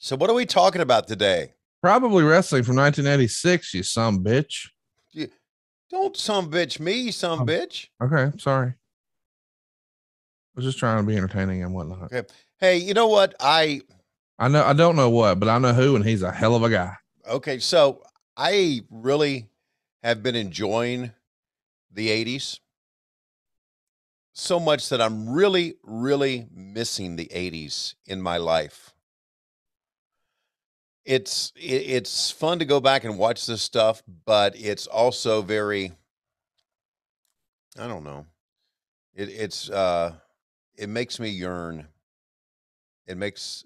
So what are we talking about today? Probably wrestling from 1986, you some bitch. You, don't some bitch me, some Oh, bitch. okay. Sorry. I was just trying to be entertaining and whatnot. Okay. Hey, you know what? I don't know what, but I know who, and he's a hell of a guy. Okay, so I really have been enjoying the 80s so much that I'm really, really missing the 80s in my life. It's fun to go back and watch this stuff, but it's also very, I don't know. It makes me yearn. It makes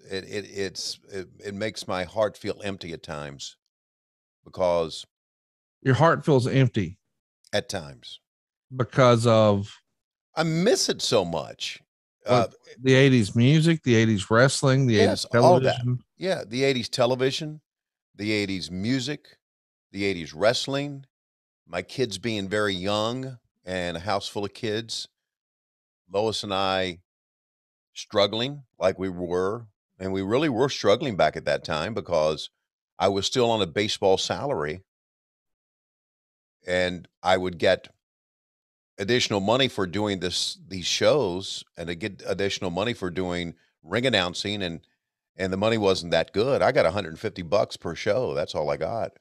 my heart feel empty at times because Your heart feels empty at times because of I miss it so much. what, Uh, the 80s music, the 80s wrestling, the 80s yes, all of that. television. Yeah, the 80s television, the 80s music, the 80s wrestling, my kids being very young and a house full of kids, Lois and I struggling like we were, and we really were struggling back at that time because I was still on a baseball salary and I would get additional money for doing these shows and to get additional money for doing ring announcing and the money wasn't that good. I got $150 per show. That's all I got.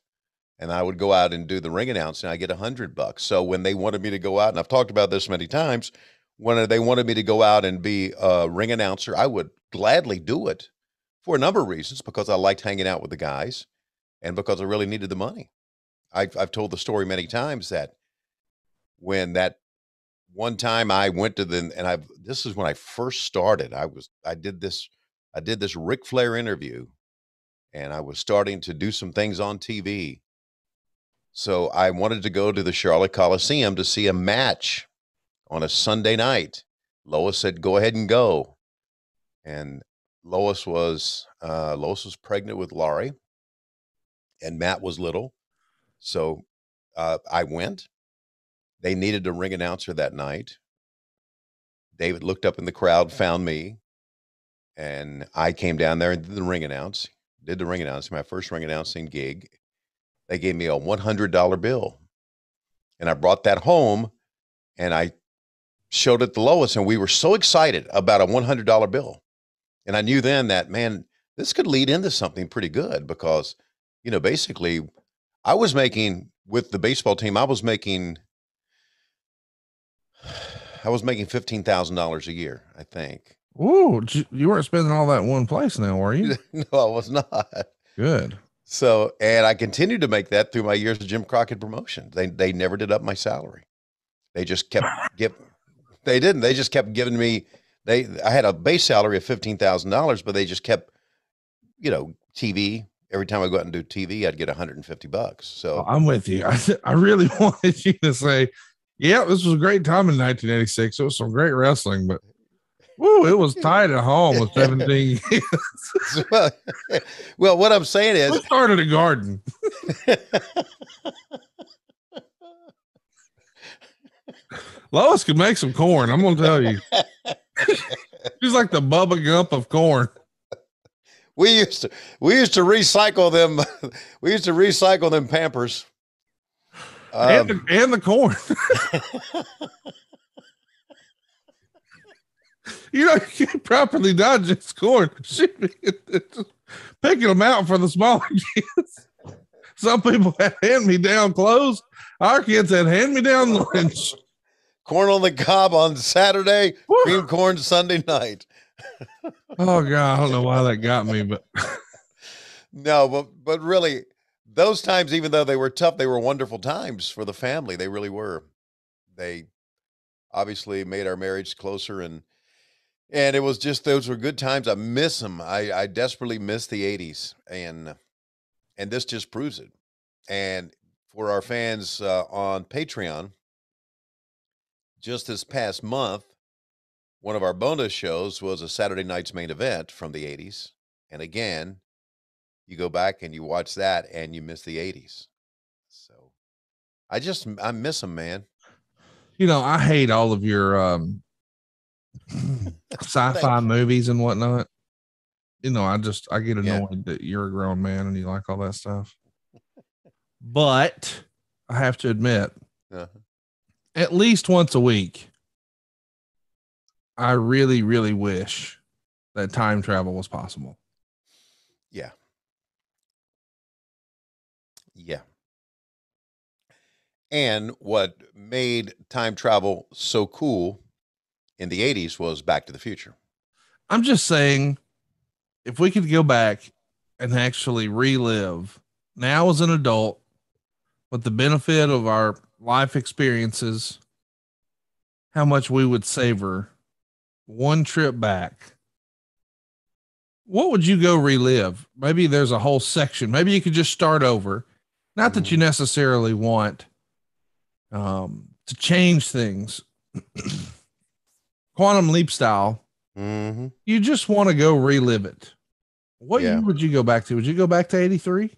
And I would go out and do the ring announcing. I get $100. So when they wanted me to go out, and I've talked about this many times, when they wanted me to go out and be a ring announcer, I would gladly do it for a number of reasons because I liked hanging out with the guys and because I really needed the money. I've told the story many times that when that one time I went to the and I this is when I first started. I did this Ric Flair interview and I was starting to do some things on TV. So I wanted to go to the Charlotte Coliseum to see a match on a Sunday night. Lois said, "Go ahead and go." And Lois was pregnant with Laurie, and Matt was little, so I went. They needed a ring announcer that night. David looked up in the crowd, found me, and I came down there and did the ring announce. Did the ring announcing, my first ring announcing gig. They gave me a $100 bill, and I brought that home, and I showed it to Lois, and we were so excited about a $100 bill. And I knew then that, man, this could lead into something pretty good because, basically, I was making with the baseball team. I was making $15,000 a year, I think. Ooh, you weren't spending all that in one place now, were you? No, I was not. Good. So, and I continued to make that through my years of Jim Crockett promotion. They never did up my salary. They just kept give. They didn't. They just kept giving me. I had a base salary of $15,000, but they just kept, TV. Every time I go out and do TV, I'd get $150. Well, So I'm with you. I really wanted you to say, yeah, this was a great time in 1986. It was some great wrestling, but woo, it was tight at home with 17 years. well, well, what I'm saying is, I started a garden. Lois could make some corn. I'm gonna tell you. She's like the Bubba Gump of corn. we used to recycle them. We used to recycle them Pampers. And the corn. You can't properly digest corn. Picking them out for the smaller kids. Some people had hand-me-down clothes. Our kids had hand-me-down lunch. Corn on the cob on Saturday, cream corn Sunday night. Oh God, I don't know why that got me, but no, but really, those times, even though they were tough, they were wonderful times for the family. They really were. They obviously made our marriage closer, and it was just those were good times. I miss them. I desperately miss the '80s, and this just proves it. And for our fans on Patreon, just this past month, one of our bonus shows was a Saturday night's main event from the '80s, and again, you go back and you watch that, and you miss the '80s. So I miss them, man. I hate all of your sci-fi Thank you. movies and whatnot. I get annoyed that you're a grown man and you like all that stuff. But I have to admit, at least once a week, I really, really wish that time travel was possible. Yeah. Yeah. And what made time travel so cool in the 80s was Back to the Future. I'm just saying, if we could go back and actually relive now as an adult with the benefit of our life experiences, how much we would savor one trip back. What would you go relive? Maybe there's a whole section. Maybe you could just start over. Not that you necessarily want to change things, quantum leap style. You just want to go relive it. What year would you go back to? Would you go back to 83? Is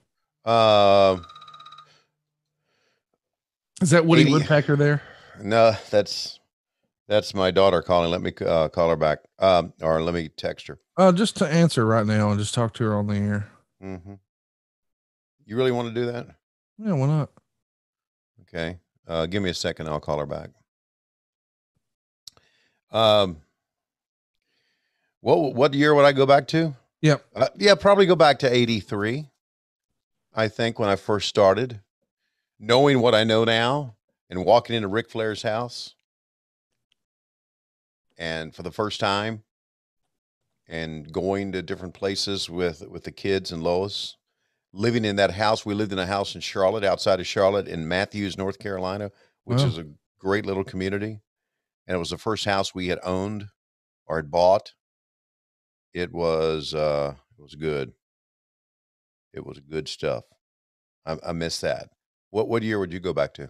that Woody Woodpecker there? No, that's my daughter calling. Let me call her back. Or let me text her. Just to answer right now and just talk to her on the air. You really want to do that? Yeah, why not? Okay. Give me a second. I'll call her back. What year would I go back to? Yep. Probably go back to 83. I think when I first started, knowing what I know now and walking into Ric Flair's house and for the first time and going to different places with the kids and Lois, living in that house. We lived in a house in Charlotte, outside of Charlotte in Matthews, North Carolina, which is a great little community. And it was the first house we had owned or had bought. It was good. It was good stuff. I miss that. What year would you go back to?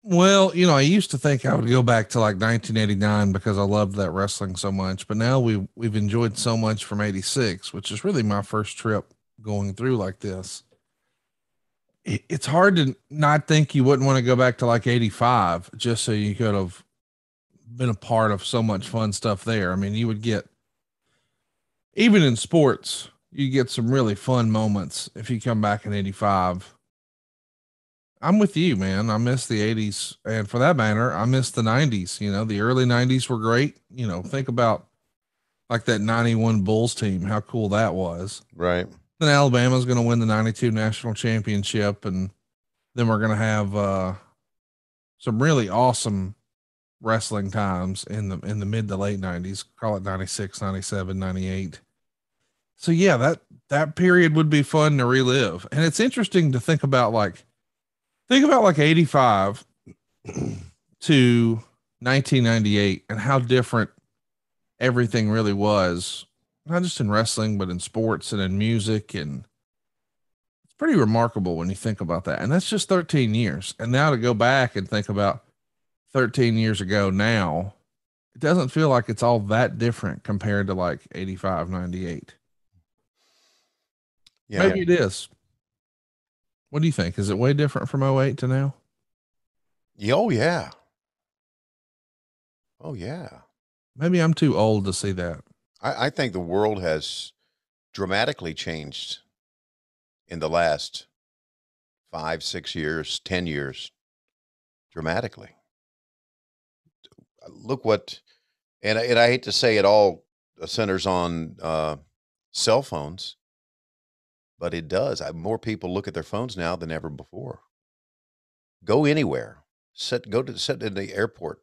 Well, I used to think I would go back to like 1989 because I loved that wrestling so much, but now we've enjoyed so much from 86, which is really my first trip going through like this. It's hard to not think you wouldn't want to go back to like 85 just so you could have been a part of so much fun stuff there. I mean, you would get, even in sports, you get some really fun moments if you come back in 85. I'm with you, man. I miss the 80s. And for that matter, I miss the 90s. The early 90s were great. Think about like that 91 Bulls team, how cool that was. Right. Then Alabama's going to win the 92 national championship. And then we're going to have some really awesome wrestling times in the mid to late 90s, call it 96, 97, 98. So yeah, that period would be fun to relive. And it's interesting to think about like 85 to 1998 and how different everything really was, not just in wrestling, but in sports and in music. And it's pretty remarkable when you think about that. And that's just 13 years. And now to go back and think about 13 years ago now, it doesn't feel like it's all that different compared to like 85, 98. Yeah. Maybe it is. What do you think? Is it way different from 08 to now? Oh, yeah. Oh, yeah. Maybe I'm too old to see that. I think the world has dramatically changed in the last 5, 6 years, 10 years, dramatically. Look what, and I hate to say it all centers on cell phones, but it does. More people look at their phones now than ever before. Go anywhere, sit in the airport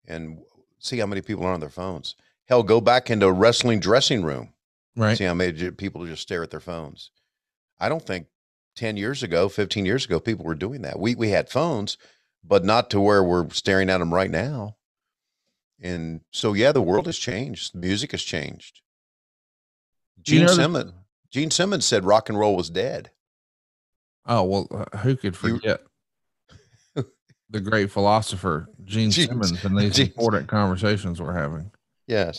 and see how many people are on their phones. Hell, go back into a wrestling dressing room. Right. See how many people just stare at their phones. I don't think 10 years ago, 15 years ago, people were doing that. We had phones, but not to where we're staring at them right now. And so, yeah, the world has changed. The music has changed. Gene Simmons said rock and roll was dead. Oh, well, who could forget the great philosopher, Gene Simmons, and these important conversations we're having? Yes.